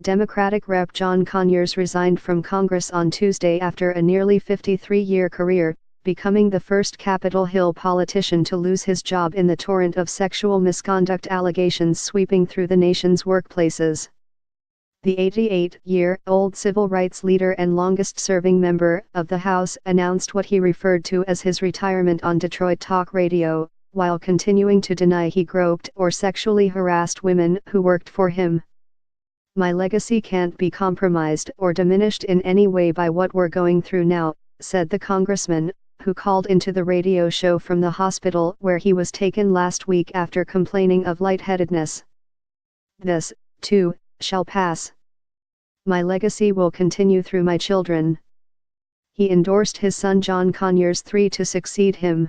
Democratic Rep. John Conyers resigned from Congress on Tuesday after a nearly 53-year career, becoming the first Capitol Hill politician to lose his job in the torrent of sexual misconduct allegations sweeping through the nation's workplaces. The 88-year-old civil rights leader and longest-serving member of the House announced what he referred to as his retirement on Detroit talk radio, while continuing to deny he groped or sexually harassed women who worked for him. "My legacy can't be compromised or diminished in any way by what we're going through now," said the congressman, who called into the radio show from the hospital where he was taken last week after complaining of lightheadedness. "This, too, shall pass. My legacy will continue through my children." He endorsed his son John Conyers III to succeed him.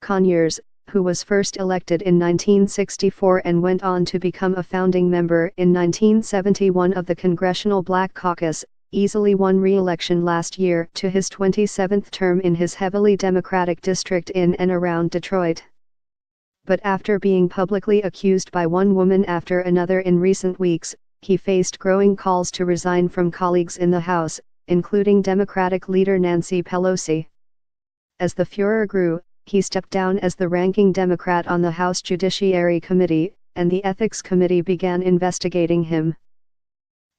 Conyers, who was first elected in 1964 and went on to become a founding member in 1971 of the Congressional Black Caucus, easily won re-election last year to his 27th term in his heavily Democratic district in and around Detroit. But after being publicly accused by one woman after another in recent weeks, he faced growing calls to resign from colleagues in the House, including Democratic leader Nancy Pelosi. As the furor grew, he stepped down as the ranking Democrat on the House Judiciary Committee, and the Ethics Committee began investigating him.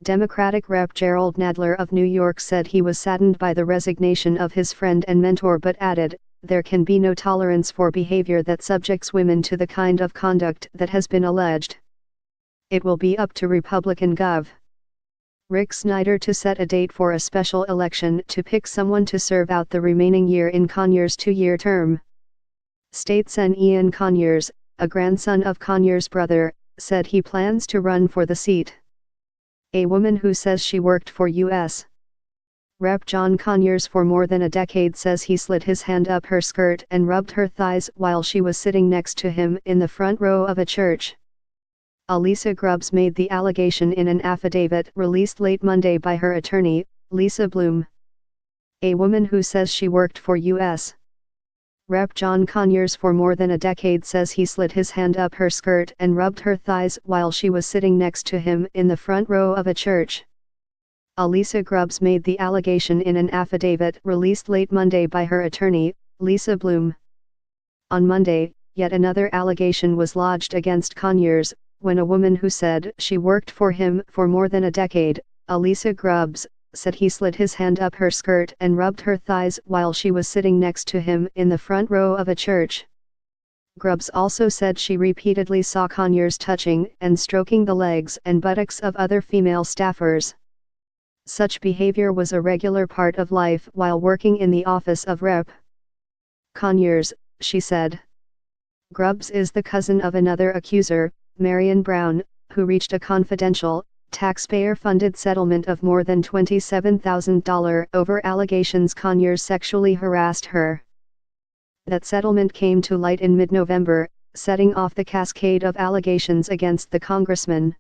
Democratic Rep. Gerald Nadler of New York said he was saddened by the resignation of his friend and mentor but added, "There can be no tolerance for behavior that subjects women to the kind of conduct that has been alleged. It will be up to Republican Gov. Rick Snyder to set a date for a special election to pick someone to serve out the remaining year in Conyers' two-year term." Statesman Ian Conyers, a grandson of Conyers' brother, said he plans to run for the seat. A woman who says she worked for U.S. Rep. John Conyers for more than a decade says he slid his hand up her skirt and rubbed her thighs while she was sitting next to him in the front row of a church. Alisa Grubbs made the allegation in an affidavit released late Monday by her attorney, Lisa Bloom. A woman who says she worked for U.S. Rep. John Conyers for more than a decade says he slid his hand up her skirt and rubbed her thighs while she was sitting next to him in the front row of a church. Alisa Grubbs made the allegation in an affidavit released late Monday by her attorney, Lisa Bloom. On Monday, yet another allegation was lodged against Conyers, when a woman who said she worked for him for more than a decade, Alisa Grubbs, said he slid his hand up her skirt and rubbed her thighs while she was sitting next to him in the front row of a church. Grubbs also said she repeatedly saw Conyers touching and stroking the legs and buttocks of other female staffers. Such behavior was a regular part of life while working in the office of Rep. Conyers, she said. Grubbs is the cousin of another accuser, Marion Brown, who reached a confidential, taxpayer-funded settlement of more than $27,000 over allegations Conyers sexually harassed her. That settlement came to light in mid-November, setting off the cascade of allegations against the congressman.